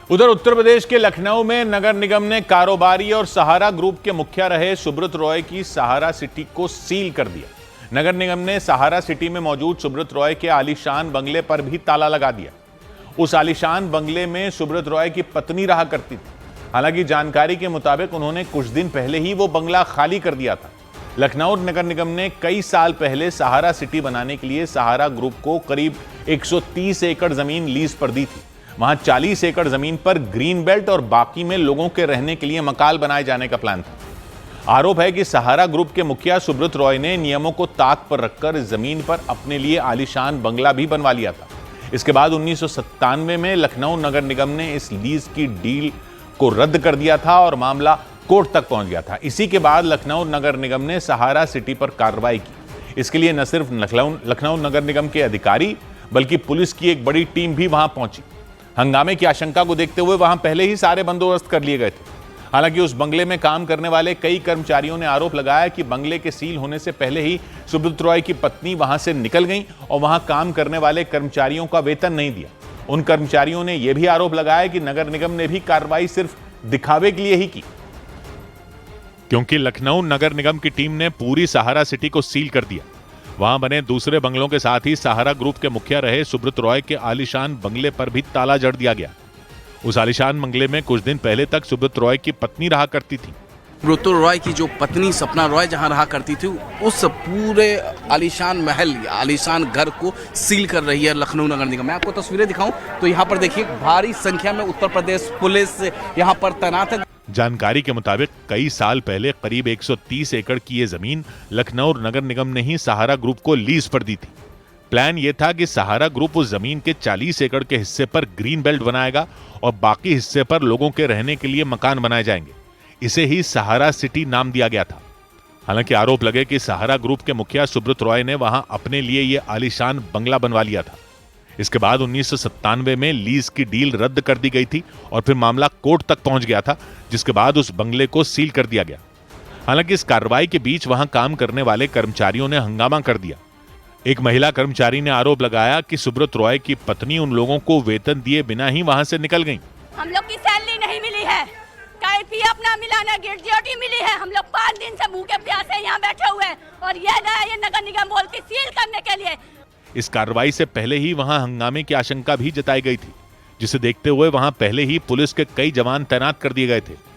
उधर उत्तर प्रदेश के लखनऊ में नगर निगम ने कारोबारी और सहारा ग्रुप के मुखिया रहे सुब्रत रॉय की सहारा सिटी को सील कर दिया। नगर निगम ने सहारा सिटी में मौजूद सुब्रत रॉय के आलीशान बंगले पर भी ताला लगा दिया। उस आलीशान बंगले में सुब्रत रॉय की पत्नी रहा करती थी। हालांकि जानकारी के मुताबिक उन्होंने कुछ दिन पहले ही वो बंगला खाली कर दिया था। लखनऊ नगर निगम ने कई साल पहले सहारा सिटी बनाने के लिए सहारा ग्रुप को करीब 130 एकड़ जमीन लीज पर दी थी। वहां 40 एकड़ जमीन पर ग्रीन बेल्ट और बाकी में लोगों के रहने के लिए मकान बनाए जाने का प्लान था। आरोप है कि सहारा ग्रुप के मुखिया सुब्रत रॉय ने नियमों को ताक पर रखकर इस जमीन पर अपने लिए आलीशान बंगला भी बनवा लिया था। इसके बाद 1997 में लखनऊ नगर निगम ने इस लीज की डील को रद्द कर दिया था और मामला कोर्ट तक पहुंच गया था। इसी के बाद लखनऊ नगर निगम ने सहारा सिटी पर कार्रवाई की। इसके लिए न सिर्फ लखनऊ नगर निगम के अधिकारी बल्कि पुलिस की एक बड़ी टीम भी वहां पहुंची। हंगामे की आशंका को देखते हुए वहां पहले ही सारे बंदोबस्त कर लिए गए थे। हालांकि उस बंगले में काम करने वाले कई कर्मचारियों ने आरोप लगाया कि बंगले के सील होने से पहले ही सुब्रत रॉय की पत्नी वहां से निकल गई और वहां काम करने वाले कर्मचारियों का वेतन नहीं दिया। उन कर्मचारियों ने यह भी आरोप लगाया कि नगर निगम ने भी कार्रवाई सिर्फ दिखावे के लिए ही की, क्योंकि लखनऊ नगर निगम की टीम ने पूरी सहारा सिटी को सील कर दिया। वहां बने दूसरे बंगलों के साथ ही सहारा ग्रुप के मुखिया रहे सुब्रत रॉय के आलीशान बंगले पर भी ताला जड़ दिया गया। उस आलीशान बंगले में कुछ दिन पहले तक सुब्रत रॉय की पत्नी रहा करती थी। सुब्रत रॉय की जो पत्नी सपना रॉय जहां रहा करती थी, उस पूरे आलीशान महल, आलीशान घर को सील कर रही है लखनऊ नगर निगम। मैं आपको तस्वीरें दिखाऊं तो यहाँ पर देखिए भारी संख्या में उत्तर प्रदेश पुलिस यहाँ पर तैनात है। जानकारी के मुताबिक कई साल पहले करीब 130 एकड़ की ये जमीन लखनऊ नगर निगम ने ही सहारा ग्रुप को लीज पर दी थी। प्लान ये था कि सहारा ग्रुप उस जमीन के 40 एकड़ के हिस्से पर ग्रीन बेल्ट बनाएगा और बाकी हिस्से पर लोगों के रहने के लिए मकान बनाए जाएंगे। इसे ही सहारा सिटी नाम दिया गया था। हालांकि आरोप लगे कि सहारा ग्रुप के मुखिया सुब्रत रॉय ने वहां अपने लिए ये आलीशान बंगला बनवा लिया था। इसके बाद 1997 में लीज की डील रद्द कर दी गई थी और फिर मामला कोर्ट तक पहुंच गया था, जिसके बाद उस बंगले को सील कर दिया गया। हालांकि इस कार्रवाई के बीच वहां काम करने वाले कर्मचारियों ने हंगामा कर दिया। एक महिला कर्मचारी ने आरोप लगाया कि सुब्रत रॉय की पत्नी उन लोगों को वेतन दिए बिना ही वहां से निकल गई। हम लोग की सैलरी नहीं मिली है, पी अपना मिलाना ग्रेजुएटी मिली है। हम लोग 5 दिन से भूखे प्यासे यहाँ बैठे हुए हैं और ये नगर निगम बोलती सील करने के लिए। इस कार्रवाई से पहले ही वहां हंगामे की आशंका भी जताई गई थी, जिसे देखते हुए वहां पहले ही पुलिस के कई जवान तैनात कर दिए गए थे।